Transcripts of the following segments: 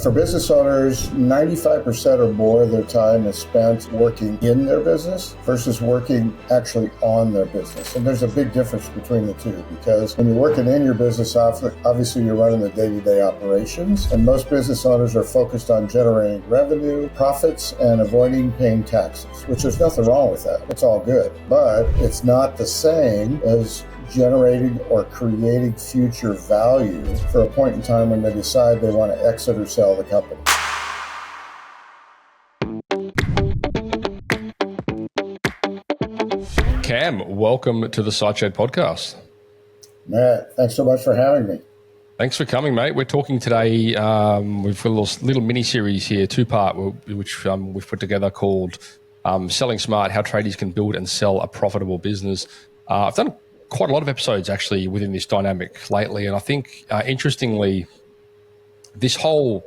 For business owners, 95% or more of their time is spent working in their business versus working actually on their business. And there's a big difference between the two, because when you're working in your business, obviously you're running the day-to-day operations, and most business owners are focused on generating revenue, profits, and avoiding paying taxes, which there's nothing wrong with that. It's all good, but it's not the same as generating or creating future value for a point in time when they decide they want to exit or sell the company. Cam, welcome to the Sideshed podcast. Matt, thanks so much for having me. Thanks for coming, mate. We're talking today, we've got a little mini-series here, two-part, which we've put together called Selling Smart, How Tradies Can Build and Sell a Profitable Business. I've done quite a lot of episodes actually within this dynamic lately, and I think interestingly, this whole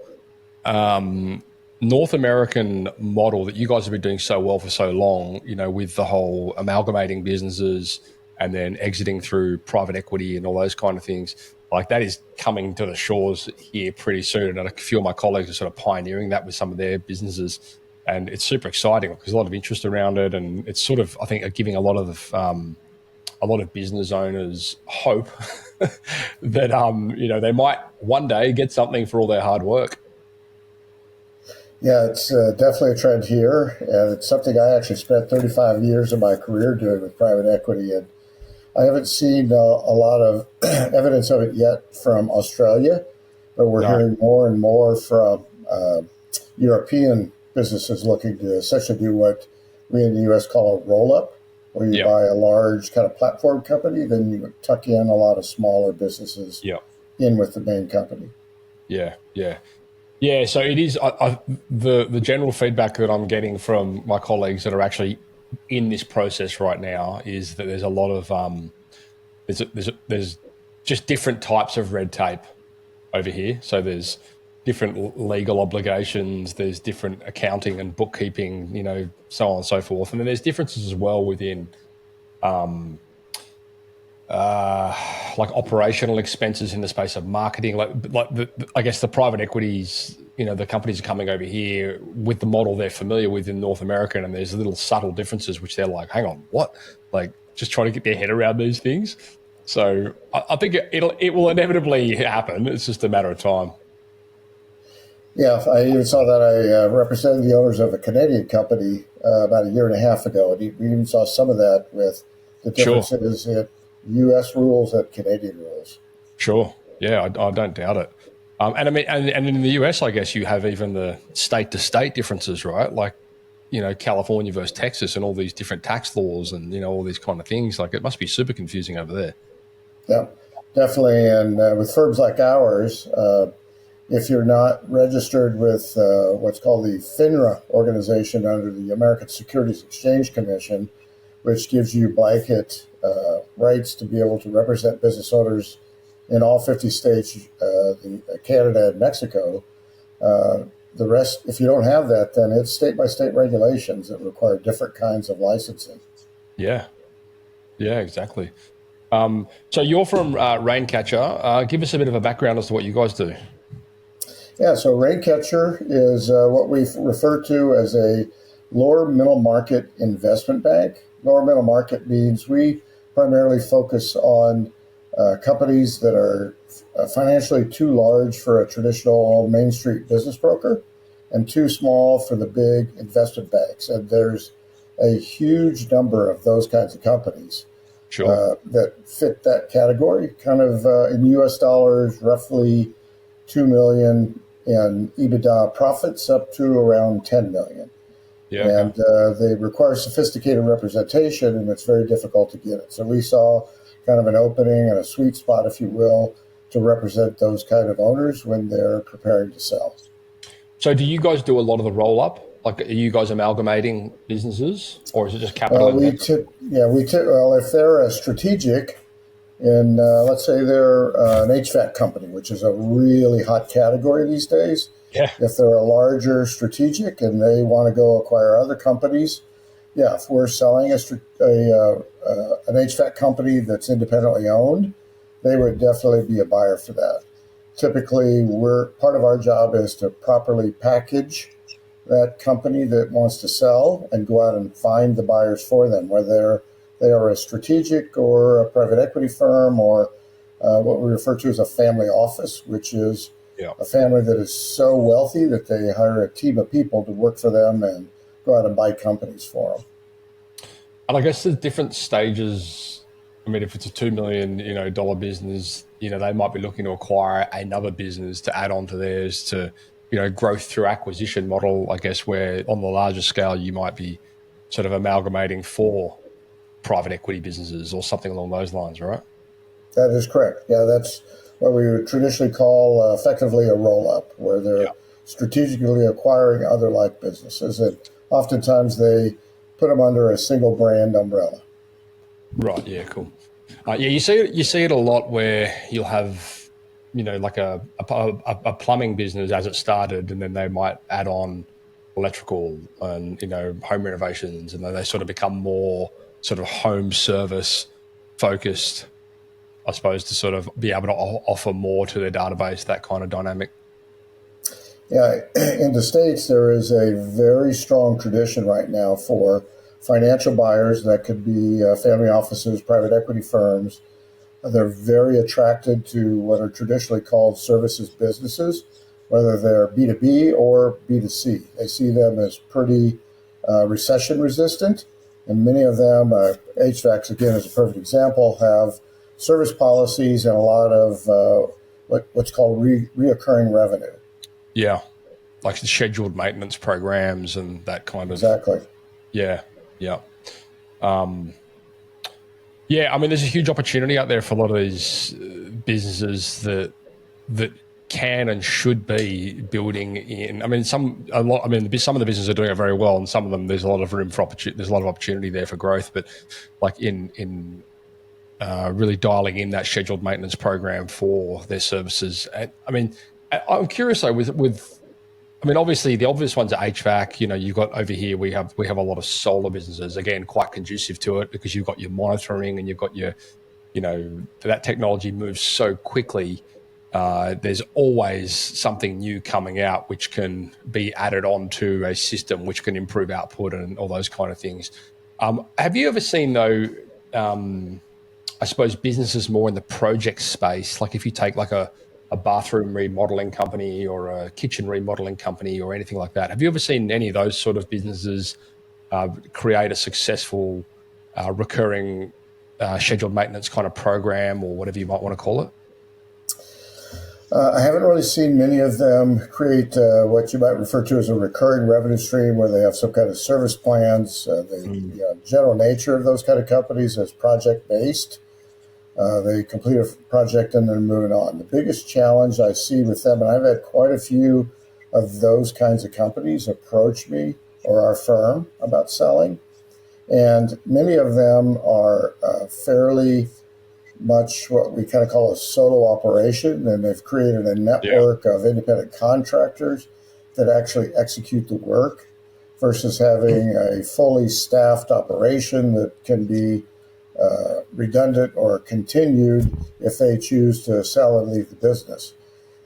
North American model that you guys have been doing so well for so long, you know, with the whole amalgamating businesses and then exiting through private equity and all those kind of things, like that is coming to the shores here pretty soon. And a few of my colleagues are sort of pioneering that with some of their businesses, and it's super exciting because there's a lot of interest around it, and it's sort of, I think, giving a lot of business owners hope that you know, they might one day get something for all their hard work. Yeah, it's definitely a trend here, and it's something I actually spent 35 years of my career doing with private equity, and I haven't seen a lot of evidence of it yet from Australia, but we're hearing more and more from European businesses looking to essentially do what we in the U.S. call a roll-up, where you buy a large kind of platform company, then you tuck in a lot of smaller businesses in with the main company. Yeah, so it is the general feedback that I'm getting from my colleagues that are actually in this process right now is that there's a lot of there's just different types of red tape over here. So there's different legal obligations, there's different accounting and bookkeeping, you know, so on and so forth, and then there's differences as well within like operational expenses in the space of marketing, I guess the private equities, you know, the companies are coming over here with the model they're familiar with in North America, and there's little subtle differences which they're like, hang on, what? Like, just trying to get their head around these things. So I think it will inevitably happen. It's just a matter of time. Yeah, I even saw that. I represented the owners of a Canadian company about a year and a half ago, and we even saw some of that with the differences in U.S. rules and Canadian rules. Sure. Yeah, I don't doubt it. And I mean, and in the US, I guess you have even the state to state differences, right? Like, you know, California versus Texas and all these different tax laws and, you know, all these kind of things. Like, it must be super confusing over there. Yeah, definitely. And with firms like ours, if you're not registered with what's called the FINRA organization under the American Securities Exchange Commission, which gives you blanket rights to be able to represent business owners in all 50 states, Canada and Mexico. The rest, if you don't have that, then it's state-by-state regulations that require different kinds of licensing. Yeah, exactly. So you're from Raincatcher. Give us a bit of a background as to what you guys do. Yeah, so Raincatcher is what we refer to as a lower middle market investment bank. Lower middle market means we primarily focus on companies that are financially too large for a traditional Main Street business broker and too small for the big investment banks. And there's a huge number of those kinds of companies that fit that category, kind of in US dollars, roughly 2 million in EBITDA profits up to around 10 million. Yeah, and they require sophisticated representation, and it's very difficult to get it. So we saw kind of an opening and a sweet spot, if you will, to represent those kind of owners when they're preparing to sell. So do you guys do a lot of the roll-up? Like, are you guys amalgamating businesses, or is it just capital? Well, if they're a strategic, and let's say they're an HVAC company, which is a really hot category these days. Yeah. If they're a larger strategic and they want to go acquire other companies, if we're selling an HVAC company that's independently owned, they would definitely be a buyer for that. typically, we're part of our job is to properly package that company that wants to sell and go out and find the buyers for them, whether they are a strategic or a private equity firm or what we refer to as a family office, which is a family that is so wealthy that they hire a team of people to work for them and go out and buy companies for them. And I guess there's different stages. I mean, if it's a $2 million, dollar business, they might be looking to acquire another business to add on to theirs to, growth through acquisition model, I guess, where on the larger scale, you might be sort of amalgamating 4 private equity businesses or something along those lines, right? That is correct. Yeah, that's what we would traditionally call effectively a roll-up, where they're strategically acquiring other like businesses. And oftentimes they put them under a single brand umbrella. Right. Yeah. Cool. You see it a lot where you'll have, like a plumbing business as it started, and then they might add on electrical and home renovations, and then they sort of become more sort of home service focused, I suppose, to sort of be able to offer more to their database, that kind of dynamic. Yeah, in the States, there is a very strong tradition right now for financial buyers that could be family offices, private equity firms. They're very attracted to what are traditionally called services businesses, whether they're B2B or B2C. They see them as pretty recession resistant, and many of them, HVACs again is a perfect example, have service policies and a lot of what's called reoccurring revenue. Yeah, like the scheduled maintenance programs and that kind of. Exactly. Yeah. Yeah, I mean, there's a huge opportunity out there for a lot of these businesses that can and should be building in. I mean, some of the businesses are doing it very well, and some of them there's a lot of room for opportunity. There's a lot of opportunity there for growth, but like in really dialing in that scheduled maintenance program for their services. And, I mean, I'm curious though with. I mean, obviously, the obvious ones are HVAC. You've got over here, we have a lot of solar businesses, again, quite conducive to it because you've got your monitoring and you've got your, that technology moves so quickly. There's always something new coming out which can be added onto a system which can improve output and all those kind of things. Have you ever seen, though, I suppose, businesses more in the project space? Like if you take like a bathroom remodeling company or a kitchen remodeling company or anything like that. Have you ever seen any of those sort of businesses create a successful recurring scheduled maintenance kind of program or whatever you might want to call it? I haven't really seen many of them create what you might refer to as a recurring revenue stream where they have some kind of service plans. The general nature of those kind of companies is project-based. They complete a project and then moving on. The biggest challenge I see with them, and I've had quite a few of those kinds of companies approach me or our firm about selling, and many of them are fairly much what we kind of call a solo operation, and they've created a network of independent contractors that actually execute the work versus having a fully staffed operation that can be redundant or continued if they choose to sell and leave the business.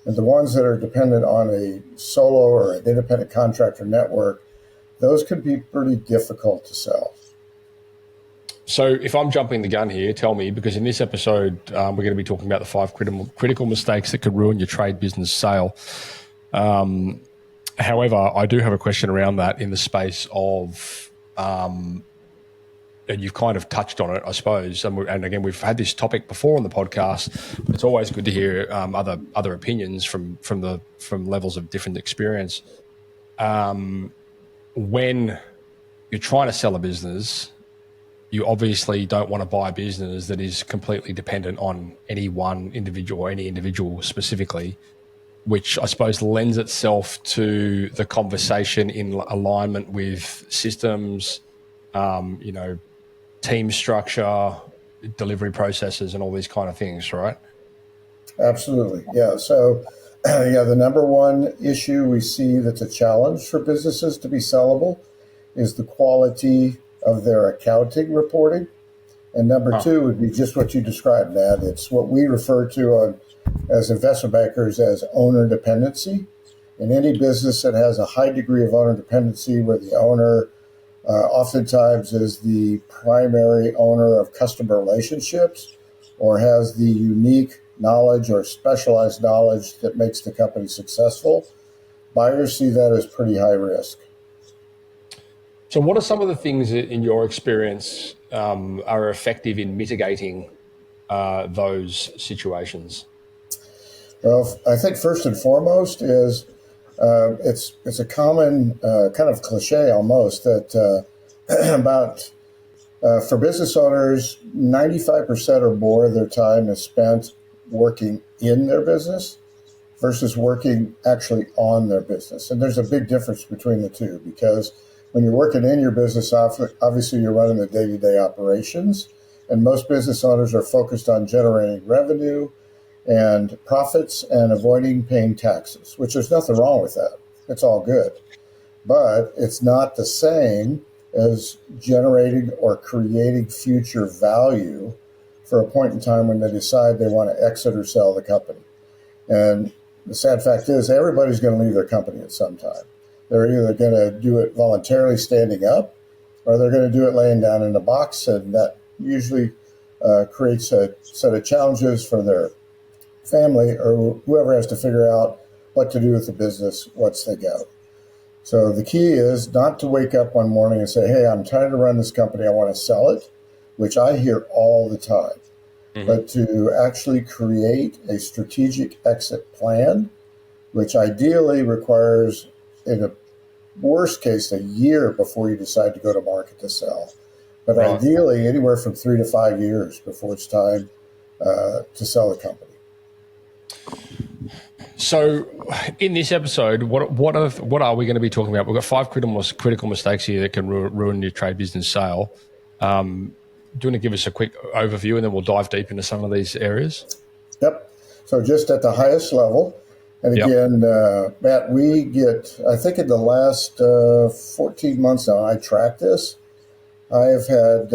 And the ones that are dependent on a solo or an independent contractor network, those could be pretty difficult to sell. So if I'm jumping the gun here, tell me, because in this episode, we're going to be talking about the 5 critical mistakes that could ruin your trade business sale. However, I do have a question around that in the space of, and you've kind of touched on it, I suppose. And again, we've had this topic before on the podcast. It's always good to hear other opinions from levels of different experience. When you're trying to sell a business, you obviously don't want to buy a business that is completely dependent on any one individual or any individual specifically, which I suppose lends itself to the conversation in alignment with systems, team structure, delivery processes, and all these kind of things, right? Absolutely. Yeah. So, the number one issue we see that's a challenge for businesses to be sellable is the quality of their accounting reporting And number two would be just what you described, Matt. It's what we refer to as investment bankers as owner dependency. In any business that has a high degree of owner dependency, where the owner oftentimes is the primary owner of customer relationships or has the unique knowledge or specialized knowledge that makes the company successful, buyers see that as pretty high risk. So what are some of the things that, in your experience, are effective in mitigating those situations? Well, I think first and foremost is it's a common kind of cliche almost that about for business owners, 95% or more of their time is spent working in their business versus working actually on their business. And there's a big difference between the two, because when you're working in your business, obviously you're running the day-to-day operations, and most business owners are focused on generating revenue and profits and avoiding paying taxes, which there's nothing wrong with that. It's all good. But it's not the same as generating or creating future value for a point in time when they decide they want to exit or sell the company. And the sad fact is everybody's going to leave their company at some time. They're either going to do it voluntarily standing up, or they're going to do it laying down in a box, and that usually creates a set of challenges for their family or whoever has to figure out what to do with the business once they go. So the key is not to wake up one morning and say, hey, I'm tired of running this company, I want to sell it, which I hear all the time. But to actually create a strategic exit plan, which ideally requires, in a worst case, a year before you decide to go to market to sell. But ideally, anywhere from 3 to 5 years before it's time to sell the company. So, in this episode, what are we going to be talking about? We've got 5 critical mistakes here that can ruin your trade business sale. Do you want to give us a quick overview, and then we'll dive deep into some of these areas? Yep. So just at the highest level, and again, Matt, we get, I think in the last 14 months now, I track this, I've had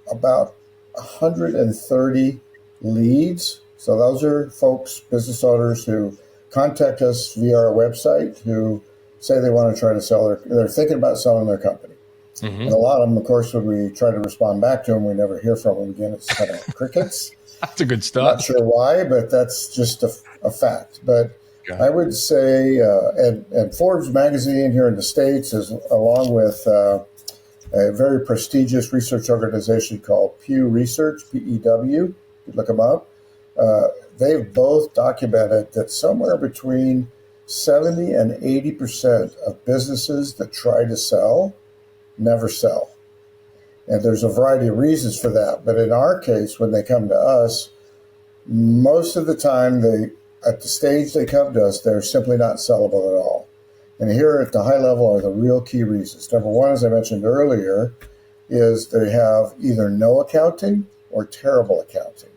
about 130 leads. So those are folks, business owners who contact us via our website who say they want to try to sell they're thinking about selling their company. And a lot of them, of course, when we try to respond back to them, we never hear from them again. It's kind of crickets. That's a good start. Not sure why, but that's just a fact. But I would say, and Forbes magazine here in the States, is along with a very prestigious research organization called Pew Research, PEW, you look them up, they've both documented that somewhere between 70 and 80% of businesses that try to sell never sell. And there's a variety of reasons for that. But in our case, when they come to us, most of the time at the stage they come to us, they're simply not sellable at all. And here at the high level are the real key reasons. Number one, as I mentioned earlier, is they have either no accounting or terrible accounting.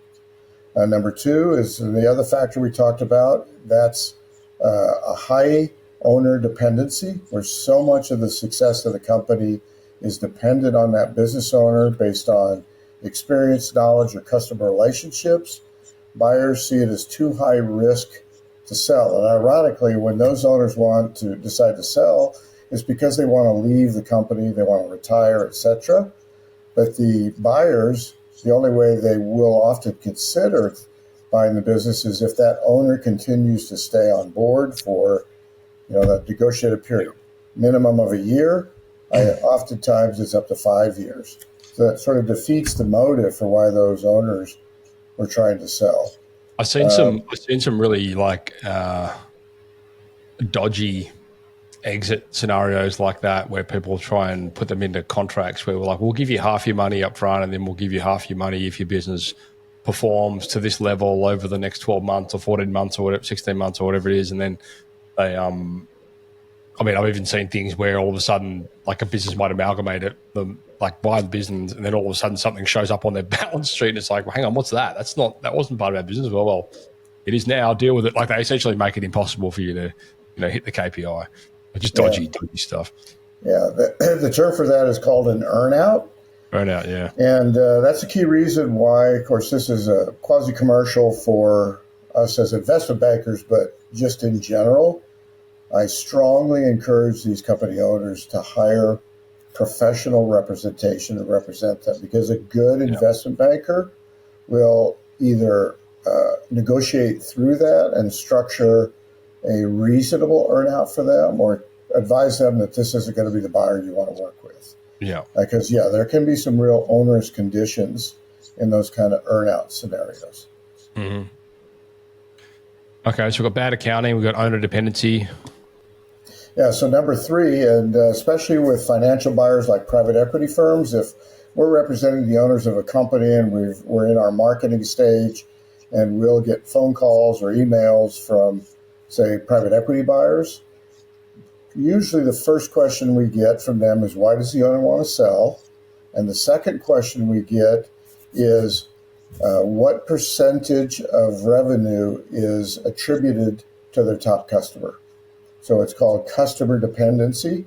Number two is the other factor we talked about. That's a high owner dependency, where so much of the success of the company is dependent on that business owner based on experience, knowledge, or customer relationships. Buyers see it as too high risk to sell. And ironically, when those owners want to decide to sell, it's because they want to leave the company, they want to retire, etc. But the buyers, the only way they will often consider buying the business is if that owner continues to stay on board for, that negotiated period, minimum of a year. Oftentimes it's up to 5 years. So that sort of defeats the motive for why those owners were trying to sell. I've seen some really dodgy exit scenarios like that, where people try and put them into contracts where we're like, we'll give you half your money up front, and then we'll give you half your money if your business performs to this level over the next 12 months or 14 months or whatever, 16 months or whatever it is. And then they, I've even seen things where all of a sudden, like, a business might amalgamate it, buy the business, and then all of a sudden something shows up on their balance sheet, and it's like, well, hang on, what's that? That wasn't part of our business. Well, it is now. Deal with it. Like, they essentially make it impossible for you to, hit the KPI. Just dodgy stuff. Yeah, the term for that is called an earnout. Burnout, yeah. And that's a key reason why, of course, this is a quasi-commercial for us as investment bankers, but just in general, I strongly encourage these company owners to hire professional representation to represent them, because a good investment banker will either negotiate through that and structure a reasonable earnout for them, or advise them that this isn't going to be the buyer you want to work with. Yeah. Because, there can be some real onerous conditions in those kind of earnout scenarios. Mm-hmm. Okay, so we've got bad accounting, we've got owner dependency. Yeah, so number 3, and especially with financial buyers like private equity firms, if we're representing the owners of a company and we're in our marketing stage, and we'll get phone calls or emails from, say, private equity buyers, usually the first question we get from them is, why does the owner want to sell? And the second question we get is, what percentage of revenue is attributed to their top customer? So it's called customer dependency.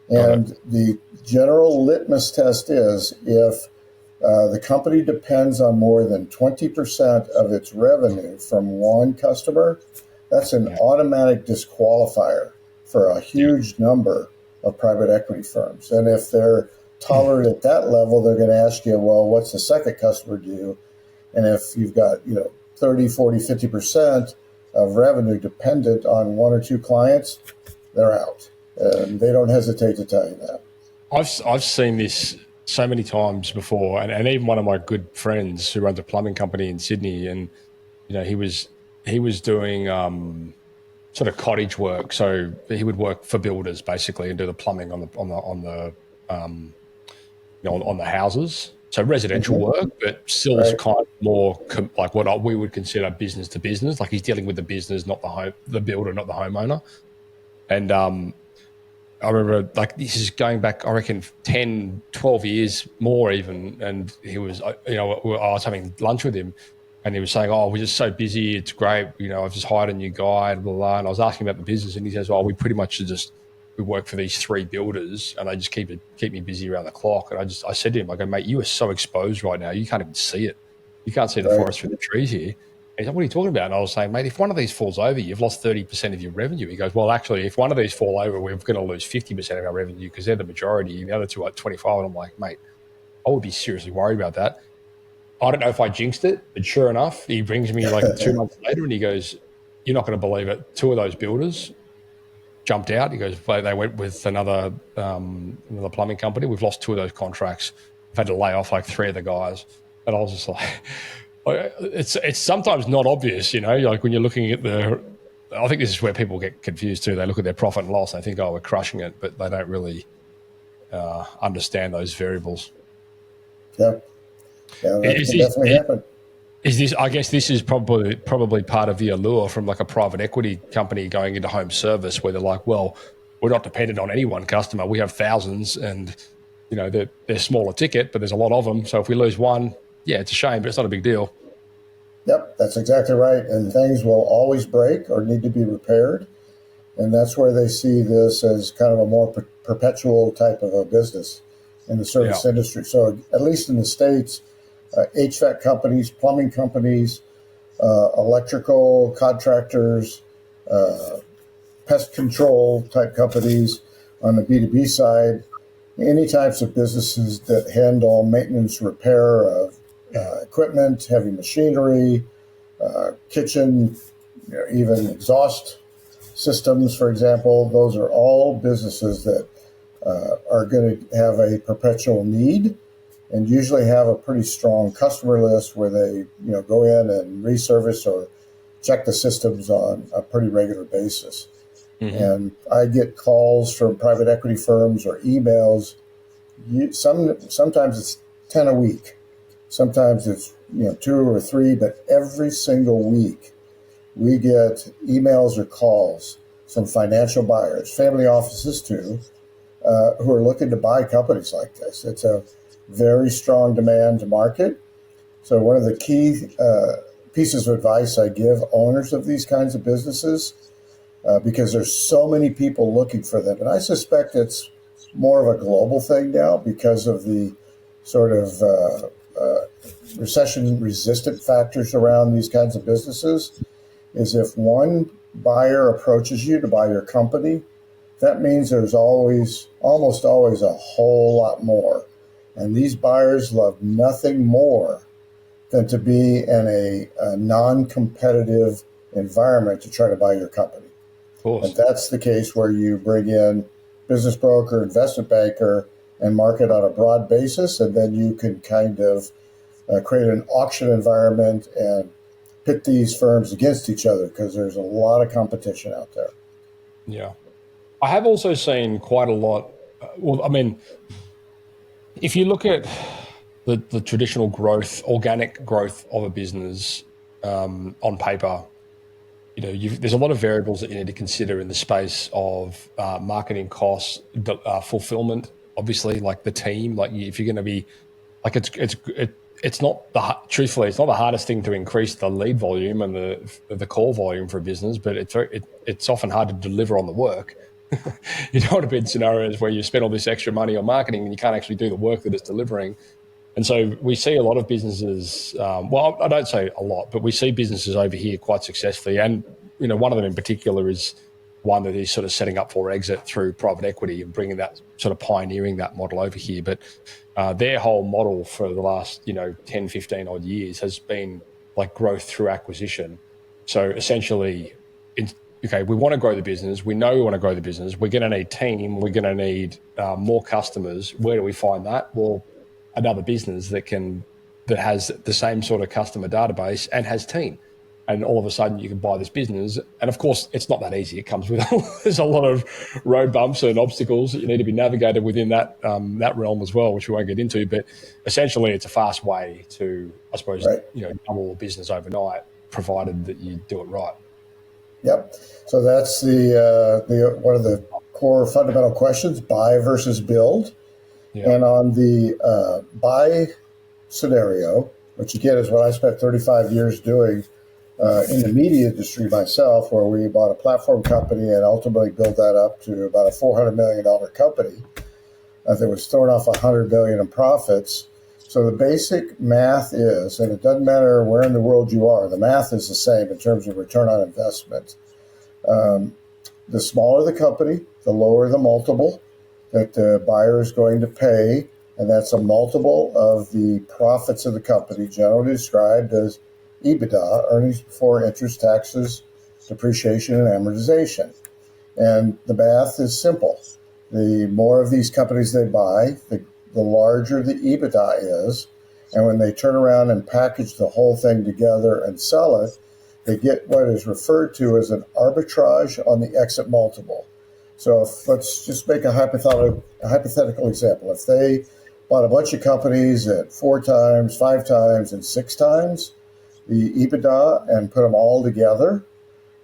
And the general litmus test is, if the company depends on more than 20% of its revenue from one customer, that's an automatic disqualifier for a huge number of private equity firms. And if they're tolerant at that level, they're going to ask you, well, what's the second customer do? And if you've got 30, 40, 50% of revenue dependent on one or two clients, they're out. And they don't hesitate to tell you that. I've seen this so many times before, and even one of my good friends who runs a plumbing company in Sydney, and he was doing sort of cottage work. So he would work for builders basically and do the plumbing on the houses. So residential work, but still kind of more like what we would consider business to business. Like he's dealing with the business, not the builder, not the homeowner. And I remember, like, this is going back, I reckon, 10, 12 years more even. And he was, I was having lunch with him, and he was saying, oh, we're just so busy. It's great. I've just hired a new guy, blah, blah. And I was asking about the business, and he says, we pretty much we work for these 3 builders, and they just keep me busy around the clock. And I said to him, I go, mate, you are so exposed right now. You can't even see it. You can't see the forest through the trees here. He's like, what are you talking about? And I was saying, mate, if one of these falls over, you've lost 30% of your revenue. He goes, well, actually, if one of these fall over, we're going to lose 50% of our revenue because they're the majority. The other two are 25. And I'm like, mate, I would be seriously worried about that. I don't know if I jinxed it, but sure enough, he brings me like 2 months later and he goes, you're not going to believe it. 2 of those builders jumped out. He goes, they went with another plumbing company. We've lost 2 of those contracts. I've had to lay off like 3 of the guys. And I was just like... It's sometimes not obvious, like when you're looking at I think this is where people get confused too. They look at their profit and loss and they think, oh, we're crushing it, but they don't really understand those variables. Yeah, that can definitely happen. Is this? I guess this is probably part of the allure from like a private equity company going into home service, where they're like, well, we're not dependent on any one customer. We have thousands, and they're smaller ticket, but there's a lot of them. So if we lose one, yeah, it's a shame, but it's not a big deal. Yep, that's exactly right. And things will always break or need to be repaired. And that's where they see this as kind of a more perpetual type of a business in the service industry. So at least in the States, HVAC companies, plumbing companies, electrical contractors, pest control type companies on the B2B side, any types of businesses that handle maintenance, repair of equipment, heavy machinery, kitchen, even exhaust systems, for example. Those are all businesses that are going to have a perpetual need, and usually have a pretty strong customer list where they go in and reservice or check the systems on a pretty regular basis. Mm-hmm. And I get calls from private equity firms or emails. Sometimes it's 10 a week. Sometimes it's 2 or 3, but every single week we get emails or calls from financial buyers, family offices too, who are looking to buy companies like this. It's a very strong demand to market. So one of the key pieces of advice I give owners of these kinds of businesses, because there's so many people looking for them, and I suspect it's more of a global thing now because of the sort of recession-resistant factors around these kinds of businesses is if one buyer approaches you to buy your company, that means there's almost always a whole lot more. And these buyers love nothing more than to be in a non-competitive environment to try to buy your company. Of course. And that's the case where you bring in business broker, investment banker, and market on a broad basis, and then you can kind of create an auction environment and pit these firms against each other because there's a lot of competition out there. Yeah. I have also seen quite a lot. Well, I mean, if you look at the traditional growth, organic growth of a business on paper, there's a lot of variables that you need to consider in the space of marketing costs, fulfillment, obviously, like the team. Like if you're going to be, like it's not truthfully, it's not the hardest thing to increase the lead volume and the call volume for a business, but it's often hard to deliver on the work. You don't want to be in scenarios where you spend all this extra money on marketing and you can't actually do the work that it's delivering. And so we see a lot of businesses, well, I don't say a lot, but we see businesses over here quite successfully. And, one of them in particular is one that is sort of setting up for exit through private equity and bringing that, sort of pioneering that model over here. But their whole model for the last, 10, 15 odd years has been like growth through acquisition. So essentially, we want to grow the business. We know we want to grow the business. We're going to need team. We're going to need more customers. Where do we find that? Well, another business that has the same sort of customer database and has team, and all of a sudden you can buy this business. And of course, it's not that easy. It comes with there's a lot of road bumps and obstacles that you need to be navigated within that realm as well, which we won't get into. But essentially, it's a fast way to, I suppose, Right. Double a business overnight, provided that you do it right. Yep. So that's the one of the core fundamental questions: buy versus build. Yeah. And on the buy scenario, which again is what I spent 35 years doing in the media industry myself, where we bought a platform company and ultimately built that up to about a $400 million company that was throwing off $100 billion in profits. So the basic math is, and it doesn't matter where in the world you are, the math is the same in terms of return on investment. The smaller the company, the lower the multiple that the buyer is going to pay, and that's a multiple of the profits of the company, generally described as EBITDA, earnings before interest, taxes, depreciation, and amortization. And the math is simple. The more of these companies they buy, the larger the EBITDA is, and when they turn around and package the whole thing together and sell it, they get what is referred to as an arbitrage on the exit multiple. So let's just make a hypothetical example. If they bought a bunch of companies at 4 times, 5 times, and 6 times the EBITDA and put them all together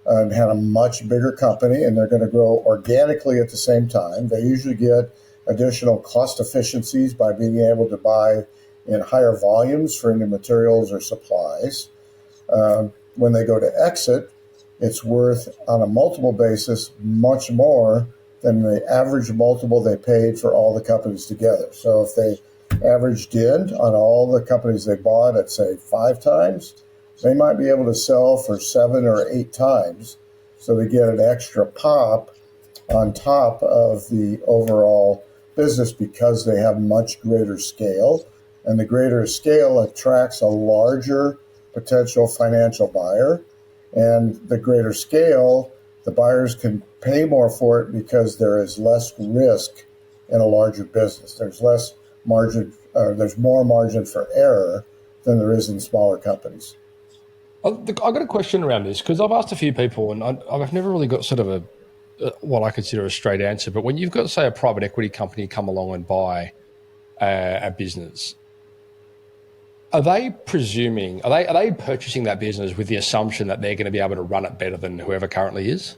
and had a much bigger company, and they're going to grow organically at the same time, they usually get additional cost efficiencies by being able to buy in higher volumes for any materials or supplies. When they go to exit, it's worth, on a multiple basis, much more than the average multiple they paid for all the companies together. So if they averaged in on all the companies they bought at, say, 5 times, they might be able to sell for 7 or 8 times. So they get an extra pop on top of the overall business because they have much greater scale. And the greater scale attracts a larger potential financial buyer. And the greater scale, the buyers can pay more for it because there is less risk in a larger business. There's less margin, there's more margin for error than there is in smaller companies. I've got a question around this because I've asked a few people, and I've never really got sort of what I consider a straight answer. But when you've got, say, a private equity company come along and buy a business, are they purchasing that business with the assumption that they're going to be able to run it better than whoever currently is?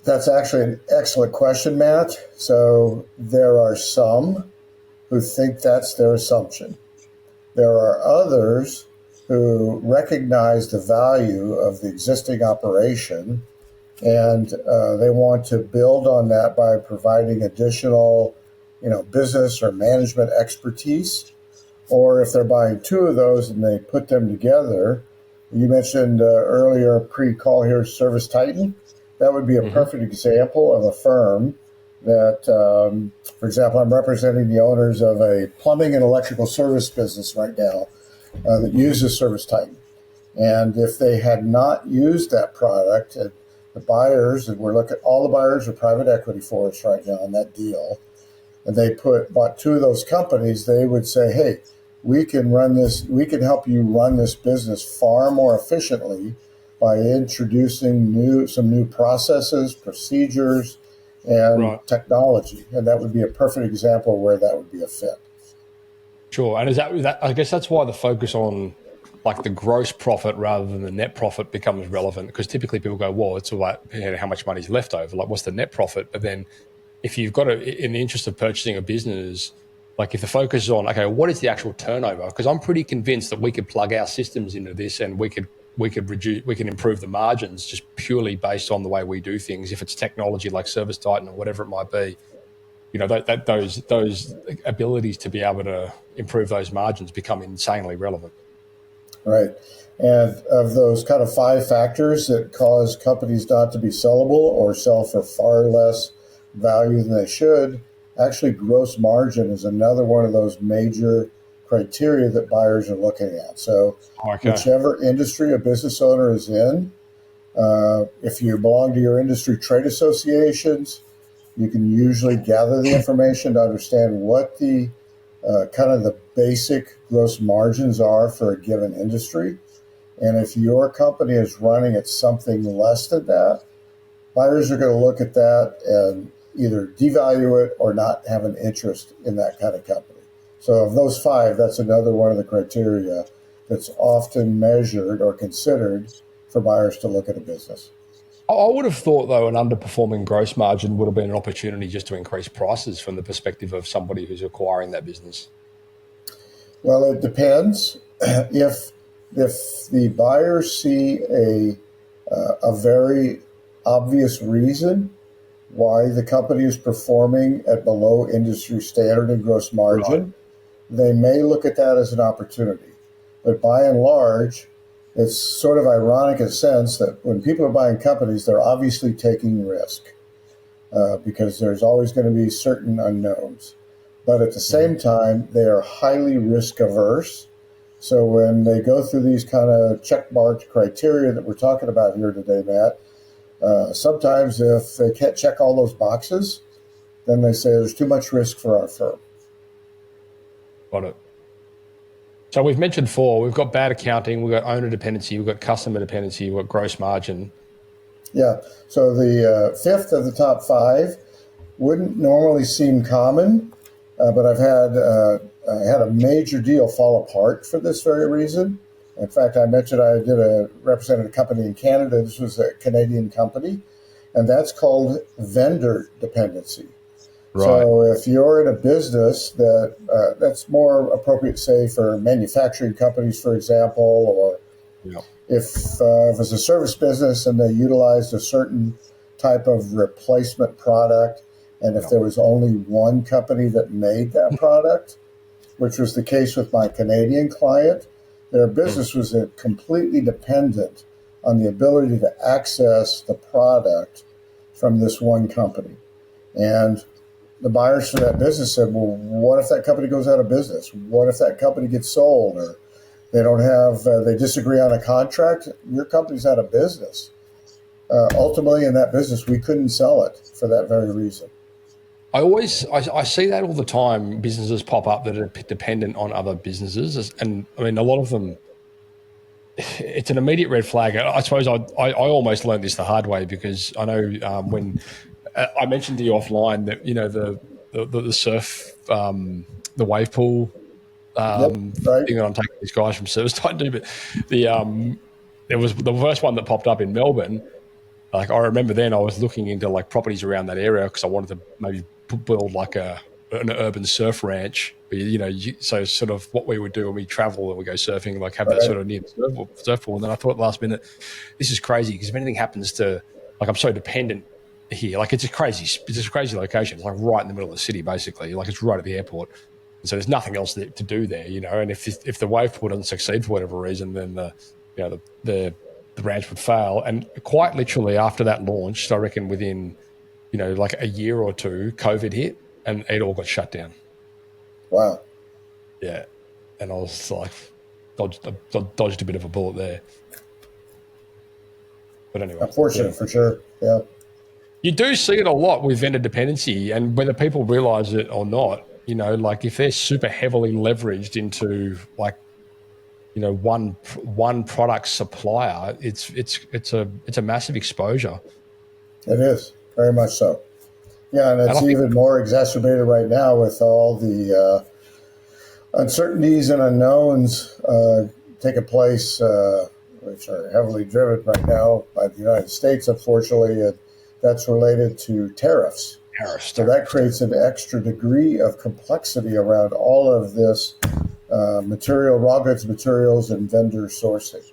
That's actually an excellent question, Matt. So there are some who think that's their assumption. There are others who recognize the value of the existing operation, and they want to build on that by providing additional business or management expertise, or if they're buying two of those and they put them together. You mentioned earlier pre-call here Service Titan. That would be a perfect example of a firm that, for example, I'm representing the owners of a plumbing and electrical service business right now that uses Service Titan. And if they had not used that product, the buyers, and we're looking, all the buyers are private equity for us right now on that deal, and they bought two of those companies, they would say, hey, we can help you run this business far more efficiently by introducing some new processes, procedures, and technology. And that would be a perfect example where that would be a fit. Sure. And is that I guess that's why the focus on like the gross profit rather than the net profit becomes relevant, because typically people go, well, it's about how much money is left over, like what's the net profit? But then if you've got in the interest of purchasing a business, like if the focus is on, okay, what is the actual turnover? Because I'm pretty convinced that we could plug our systems into this and we can improve the margins just purely based on the way we do things. If it's technology like Service Titan or whatever it might be, those abilities to be able to improve those margins become insanely relevant. Right. And of those kind of 5 factors that cause companies not to be sellable or sell for far less value than they should, actually gross margin is another one of those major criteria that buyers are looking at. So whichever industry a business owner is in, if you belong to your industry trade associations, you can usually gather the information to understand what the kind of the basic gross margins are for a given industry. And if your company is running at something less than that, buyers are going to look at that and either devalue it or not have an interest in that kind of company. So of those 5, that's another one of the criteria that's often measured or considered for buyers to look at a business. I would have thought, though, an underperforming gross margin would have been an opportunity just to increase prices from the perspective of somebody who's acquiring that business. Well, it depends. If the buyers see a very obvious reason why the company is performing at below industry standard in gross margin, they may look at that as an opportunity. But by and large, it's sort of ironic in a sense that when people are buying companies, they're obviously taking risk because there's always going to be certain unknowns. But at the same time, they are highly risk averse. So when they go through these kind of check-marked criteria that we're talking about here today, Matt, sometimes if they can't check all those boxes, then they say there's too much risk for our firm. Got it. So we've mentioned 4. We've got bad accounting, we've got owner dependency, we've got customer dependency, we've got gross margin. Yeah. So the 5th of the top 5 wouldn't normally seem common, but I had a major deal fall apart for this very reason. In fact, I mentioned I represented a company in Canada. This was a Canadian company, and that's called vendor dependency. Right. So if you're in a business that's more appropriate, say, for manufacturing companies, for example, or if it's a service business and they utilized a certain type of replacement product, and if there was only one company that made that product, which was the case with my Canadian client, their business was completely dependent on the ability to access the product from this one company. And the buyers for that business said, well, what if that company goes out of business? What if that company gets sold, or they disagree on a contract? Your company's out of business. Ultimately, in that business, we couldn't sell it for that very reason. I see that all the time. Businesses pop up that are dependent on other businesses, and I mean, a lot of them, it's an immediate red flag. I suppose I almost learned this the hard way, because I know when I mentioned to you offline that the surf, the wave pool thing that I'm taking these guys from Service Titan to, but there was the first one that popped up in Melbourne. Like, I remember then I was looking into like properties around that area because I wanted to maybe build like an urban surf ranch. So sort of what we would do when we travel and we go surfing, like have that sort of near the surf pool. And then I thought last minute, this is crazy, because if anything happens to, like, I'm so dependent here. Like it's a crazy location. It's like right in the middle of the city, basically. Like it's right at the airport. And so there's nothing else to do there, And if the wave pool doesn't succeed for whatever reason, then the ranch would fail. And quite literally after that launched, I reckon within like a year or two, COVID hit and it all got shut down. Wow. Yeah, and I was like, dodged a bit of a bullet there. But anyway, unfortunate for sure. Yeah. You do see it a lot with vendor dependency, and whether people realize it or not, like if they're super heavily leveraged into like, one product supplier, it's a massive exposure. It is very much so. Yeah, and it's even more exacerbated right now with all the uncertainties and unknowns taking place, which are heavily driven right now by the United States, unfortunately. And that's related to tariffs. So that creates an extra degree of complexity around all of this raw goods materials, and vendor sourcing.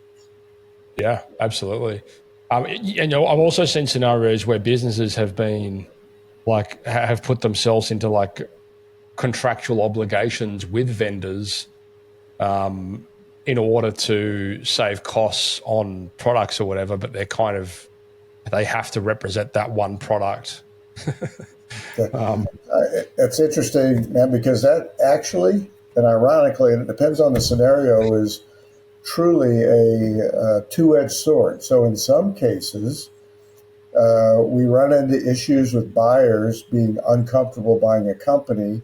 Yeah, absolutely. I've also seen scenarios where businesses have been like have put themselves into like contractual obligations with vendors in order to save costs on products or whatever, but they have to represent that one product. It's interesting, man, because that actually, and ironically, and it depends on the scenario, is truly a two-edged sword. So in some cases, we run into issues with buyers being uncomfortable buying a company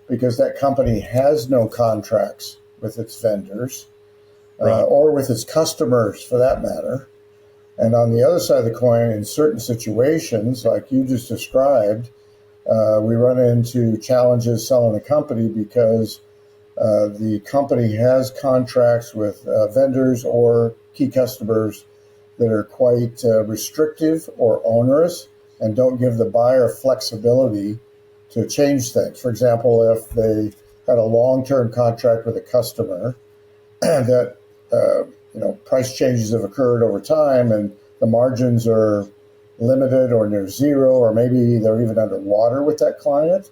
because that company has no contracts with its vendors or with its customers, for that matter. And on the other side of the coin, in certain situations, like you just described, we run into challenges selling a company because the company has contracts with vendors or key customers that are quite restrictive or onerous and don't give the buyer flexibility to change things. For example, if they had a long-term contract with a customer that price changes have occurred over time and the margins are limited or near zero, or maybe they're even underwater with that client,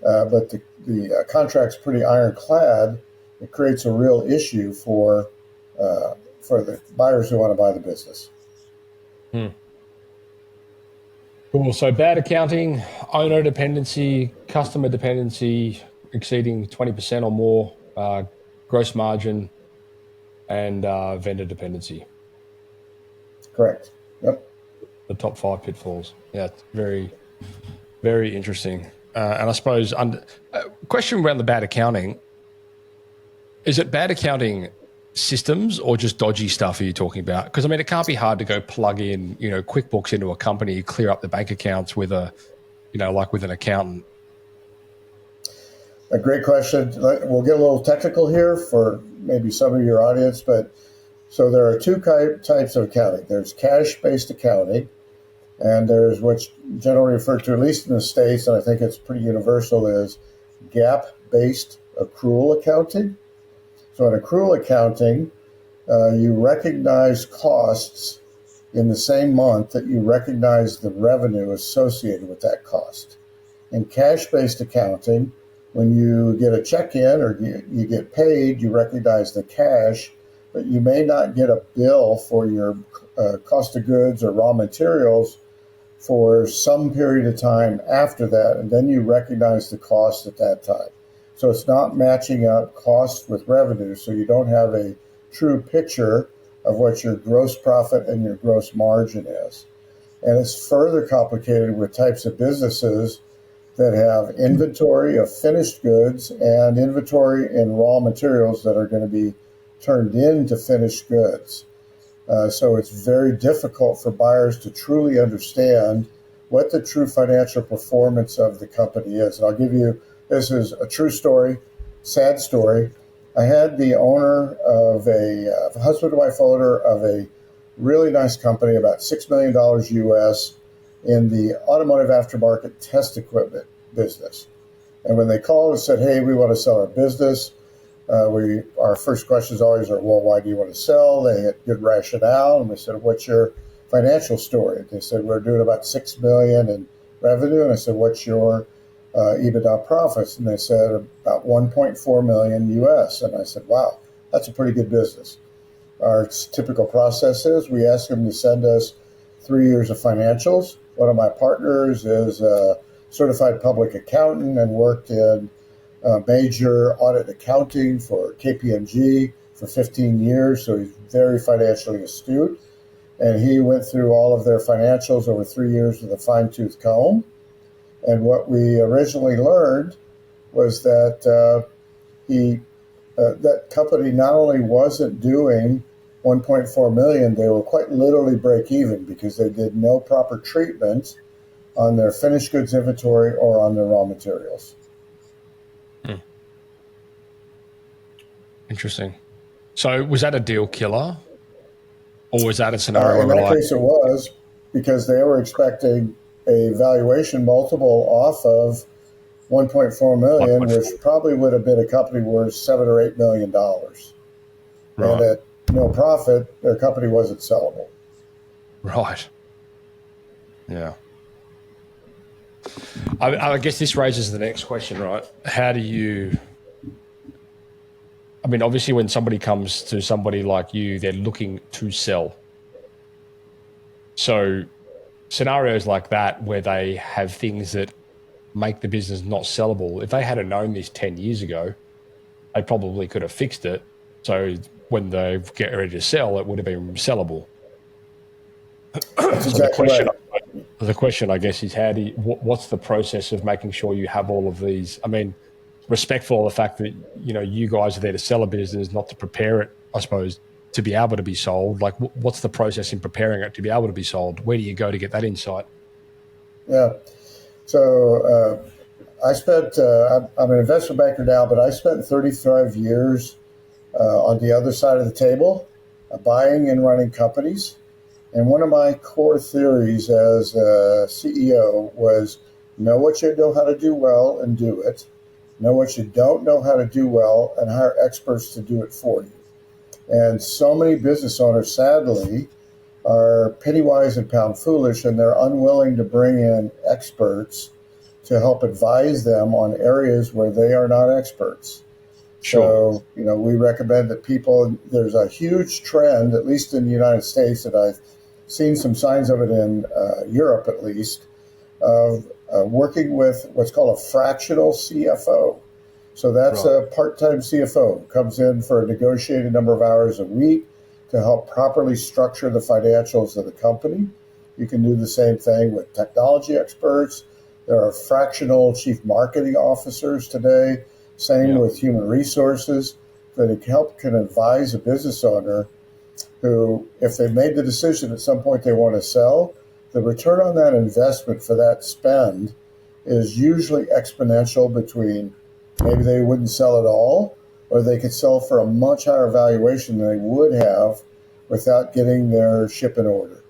but the contract's pretty ironclad, it creates a real issue for the buyers who want to buy the business. Cool. So bad accounting, owner dependency, customer dependency exceeding 20% or more, gross margin, and vendor dependency. Correct. Yep. The top 5 pitfalls. Yeah, very, very interesting. And I suppose question around the bad accounting, is it bad accounting systems or just dodgy stuff are you talking about? Because I mean, it can't be hard to go plug in, QuickBooks into a company, clear up the bank accounts with with an accountant. A great question. We'll get a little technical here for maybe some of your audience, but so there are two types of accounting. There's cash-based accounting, and there's what's generally referred to, at least in the States, and I think it's pretty universal, is GAAP-based accrual accounting. So in accrual accounting, you recognize costs in the same month that you recognize the revenue associated with that cost. In cash-based accounting, when you get a check in or you get paid, you recognize the cash, but you may not get a bill for your cost of goods or raw materials for some period of time after that, and then you recognize the cost at that time. So it's not matching up cost with revenue, so you don't have a true picture of what your gross profit and your gross margin is. And it's further complicated with types of businesses that have inventory of finished goods and inventory in raw materials that are going to be turned into finished goods. So it's very difficult for buyers to truly understand what the true financial performance of the company is. And I'll give you, this is a true story, sad story. I had the owner of a husband and wife owner of a really nice company, about $6 million US, in the automotive aftermarket test equipment business. And when they called and said, hey, we want to sell our business, our first questions always are, well, why do you want to sell? They had good rationale. And we said, what's your financial story. They said, we're doing about $6 million in revenue. And I said, what's your EBITDA profits? And they said about 1.4 million US. And I said, wow, that's a pretty good business. Our typical process is we ask them to send us 3 years of financials. One of my partners is a certified public accountant and worked in major audit accounting for KPMG for 15 years. So he's very financially astute. And he went through all of their financials over 3 years with a fine-tooth comb. And what we originally learned was that that company not only wasn't doing 1.4 million, they were quite literally break even because they did no proper treatment on their finished goods inventory or on their raw materials. Interesting. So was that a deal killer? Or was that a scenario In that case, it was, because they were expecting a valuation multiple off of 1.4 million, which probably would have been a company worth $7 or $8 million. Right. And at no profit, their company wasn't sellable. Right. Yeah. I guess this raises the next question, right? How do you... I mean, obviously, when somebody comes to somebody like you, they're looking to sell. So scenarios like that where they have things that make the business not sellable, if they had known this 10 years ago, they probably could have fixed it. So when they get ready to sell, it would have been sellable. That's exactly right. The question, I guess, is what's the process of making sure you have all of these? I mean, respectful of the fact that, you guys are there to sell a business, not to prepare it, I suppose, to be able to be sold. Like, what's the process in preparing it to be able to be sold? Where do you go to get that insight? Yeah. So I'm an investment banker now, but I spent 35 years on the other side of the table, buying and running companies. And one of my core theories as a CEO was know what you know how to do well and do it. Know what you don't know how to do well and hire experts to do it for you. And so many business owners, sadly, are penny wise and pound foolish, and they're unwilling to bring in experts to help advise them on areas where they are not experts. Sure. So, we recommend that there's a huge trend, at least in the United States, that I've seen some signs of it in Europe at least, of working with what's called a fractional CFO. So that's a part-time CFO, comes in for a negotiated number of hours a week to help properly structure the financials of the company. You can do the same thing with technology experts. There are fractional chief marketing officers today, same with human resources, that can advise a business owner who, if they've made the decision at some point they want to sell, the return on that investment for that spend is usually exponential. Between maybe they wouldn't sell at all, or they could sell for a much higher valuation than they would have without getting their ship in order.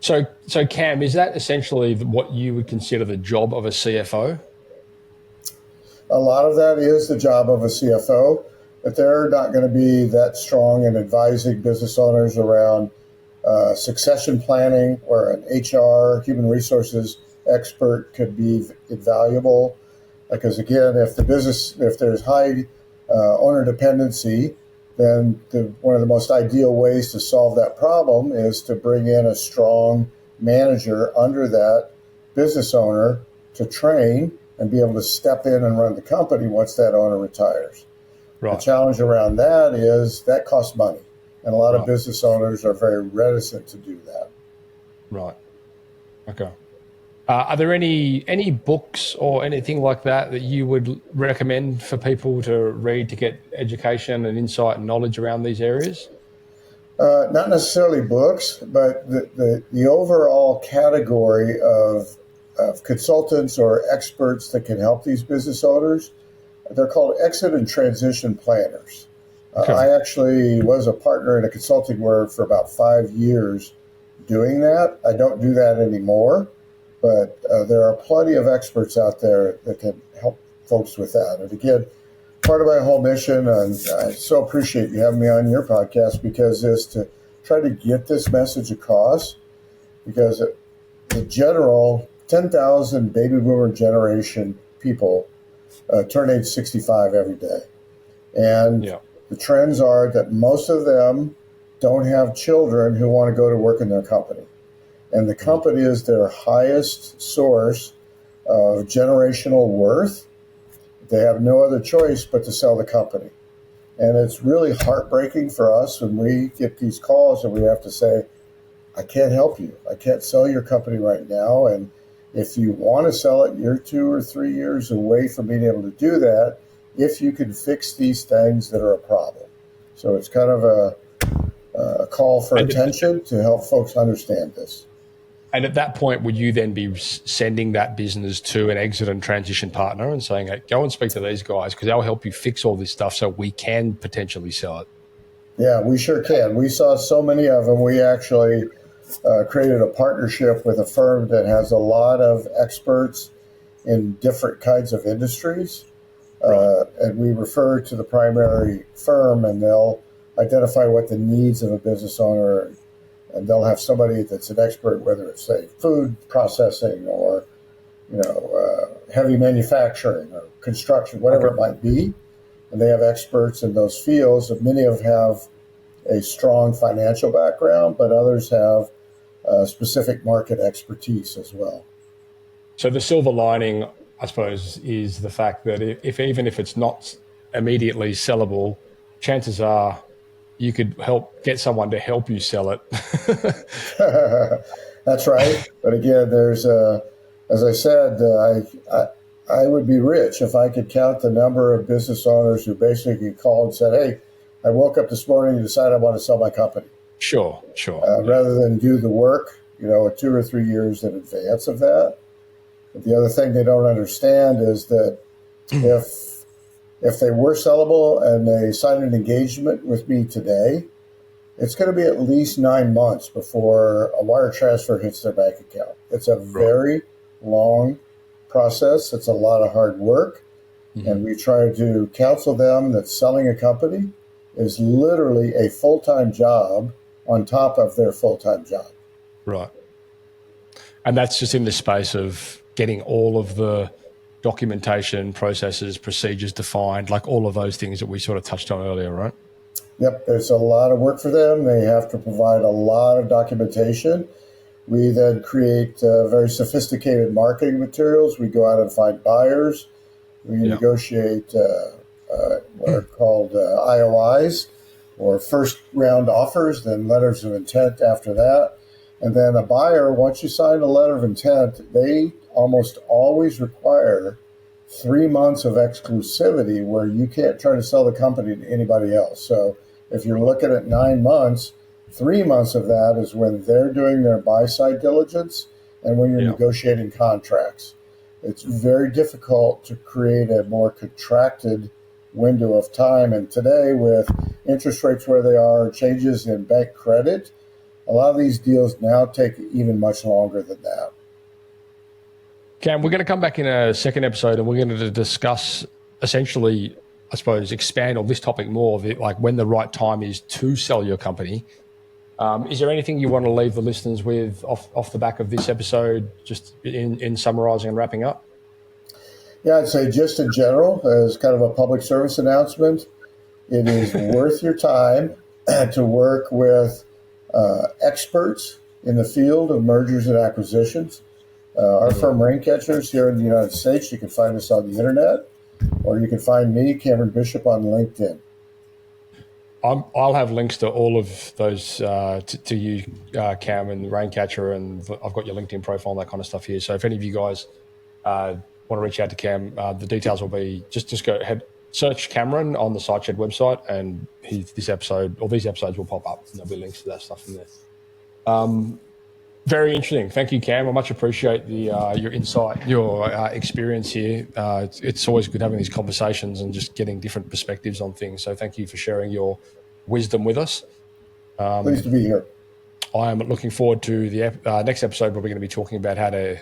So Cam, is that essentially what you would consider the job of a CFO? A lot of that is the job of a CFO, but they're not going to be that strong in advising business owners around succession planning, where an HR, human resources expert could be invaluable. Because again, if there's high owner dependency, then one of the most ideal ways to solve that problem is to bring in a strong manager under that business owner to train and be able to step in and run the company once that owner retires. Right. The challenge around that is that costs money, and a lot of business owners are very reticent to do that. Right. Okay. Are there any books or anything like that you would recommend for people to read to get education and insight and knowledge around these areas? Not necessarily books, but the overall category of consultants or experts that can help these business owners, they're called exit and transition planners. Okay. I actually was a partner in a consulting work for about 5 years doing that. I don't do that anymore. But there are plenty of experts out there that can help folks with that. And again, part of my whole mission, and I so appreciate you having me on your podcast, because is to try to get this message across, because the general 10,000 baby boomer generation people turn age 65 every day. And Yeah. the trends are that most of them don't have children who want to go to work in their company. And the company is their highest source of generational worth. They have no other choice but to sell the company. And it's really heartbreaking for us when we get these calls and we have to say, I can't help you. I can't sell your company right now. And if you want to sell it, you're 2 or 3 years away from being able to do that if you can fix these things that are a problem. So it's kind of a call for attention to help folks understand this. And at that point, would you then be sending that business to an exit and transition partner and saying, hey, go and speak to these guys because they'll help you fix all this stuff so we can potentially sell it? Yeah, we sure can. We saw so many of them. We actually created a partnership with a firm that has a lot of experts in different kinds of industries. And we refer to the primary firm, and they'll identify what the needs of a business owner are. And they'll have somebody that's an expert, whether it's, say, food processing or, heavy manufacturing or construction, whatever it might be. And they have experts in those fields. And many of them have a strong financial background, but others have specific market expertise as well. So the silver lining, I suppose, is the fact that even if it's not immediately sellable, chances are you could get someone to help you sell it. That's right. But again, there's as I said, I would be rich if I could count the number of business owners who basically called and said, "Hey, I woke up this morning and decided I want to sell my company." Sure. Rather than do the work, 2 or 3 years in advance of that. But the other thing they don't understand is that if they were sellable and they signed an engagement with me today, it's going to be at least 9 months before a wire transfer hits their bank account. It's a very long process. It's a lot of hard work. Mm-hmm. And we try to counsel them that selling a company is literally a full-time job on top of their full-time job. Right. And that's just in the space of getting all of the documentation, processes, procedures defined, like all of those things that we sort of touched on earlier, right? Yep, it's a lot of work for them. They have to provide a lot of documentation. We then create very sophisticated marketing materials. We go out and find buyers. We negotiate what are called IOIs, or first round offers, then letters of intent after that. And then a buyer, once you sign a letter of intent, they almost always require 3 months of exclusivity where you can't try to sell the company to anybody else. So if you're looking at 9 months, 3 months of that is when they're doing their buy-side diligence and when you're negotiating contracts. It's very difficult to create a more contracted window of time. And today, with interest rates where they are, changes in bank credit, a lot of these deals now take even much longer than that. Cam, we're going to come back in a second episode and we're going to discuss essentially, I suppose, expand on this topic more, like when the right time is to sell your company. Is there anything you want to leave the listeners with off the back of this episode, just in summarizing and wrapping up? Yeah, I'd say just in general, as kind of a public service announcement, it is worth your time to work with experts in the field of mergers and acquisitions. Our firm Raincatcher is here in the United States. You can find us on the internet, or you can find me, Cameron Bishop, on LinkedIn. I'll have links to all of those to you, Cam, and Raincatcher, and I've got your LinkedIn profile and that kind of stuff here. So if any of you guys want to reach out to Cam, the details will be just go ahead, search Cameron on the SiteShed website, and these episodes will pop up, and there'll be links to that stuff in there. Very interesting. Thank you, Cam. I much appreciate your insight, your experience here. It's always good having these conversations and just getting different perspectives on things. So thank you for sharing your wisdom with us. Pleased to be here. I am looking forward to the next episode where we're going to be talking about how to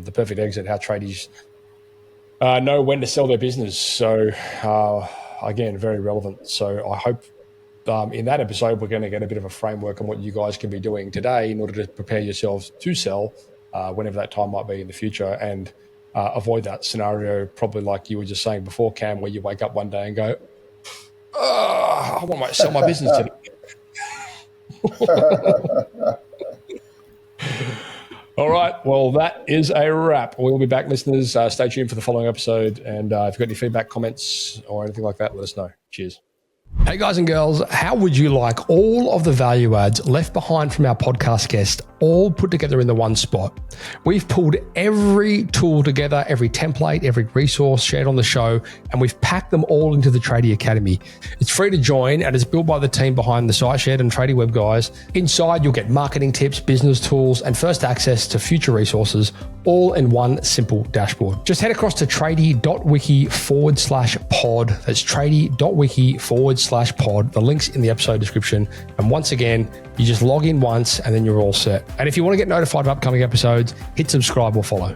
the perfect exit, how tradies know when to sell their business. So again, very relevant. So I hope in that episode, we're going to get a bit of a framework on what you guys can be doing today in order to prepare yourselves to sell whenever that time might be in the future, and avoid that scenario, probably like you were just saying before, Cam, where you wake up one day and go, I want to sell my business today. All right. Well, that is a wrap. We'll be back, listeners. Stay tuned for the following episode. And if you've got any feedback, comments, or anything like that, let us know. Cheers. Hey guys and girls, how would you like all of the value adds left behind from our podcast guest all put together in the one spot? We've pulled every tool together, every template, every resource shared on the show, and we've packed them all into the Tradie Academy. It's free to join and it's built by the team behind the Site Shed and Tradie Web guys. Inside, you'll get marketing tips, business tools, and first access to future resources, all in one simple dashboard. Just head across to tradie.wiki/pod. That's tradie.wiki/pod. The link's in the episode description. And once again, you just log in once and then you're all set. And if you want to get notified of upcoming episodes, hit subscribe or follow.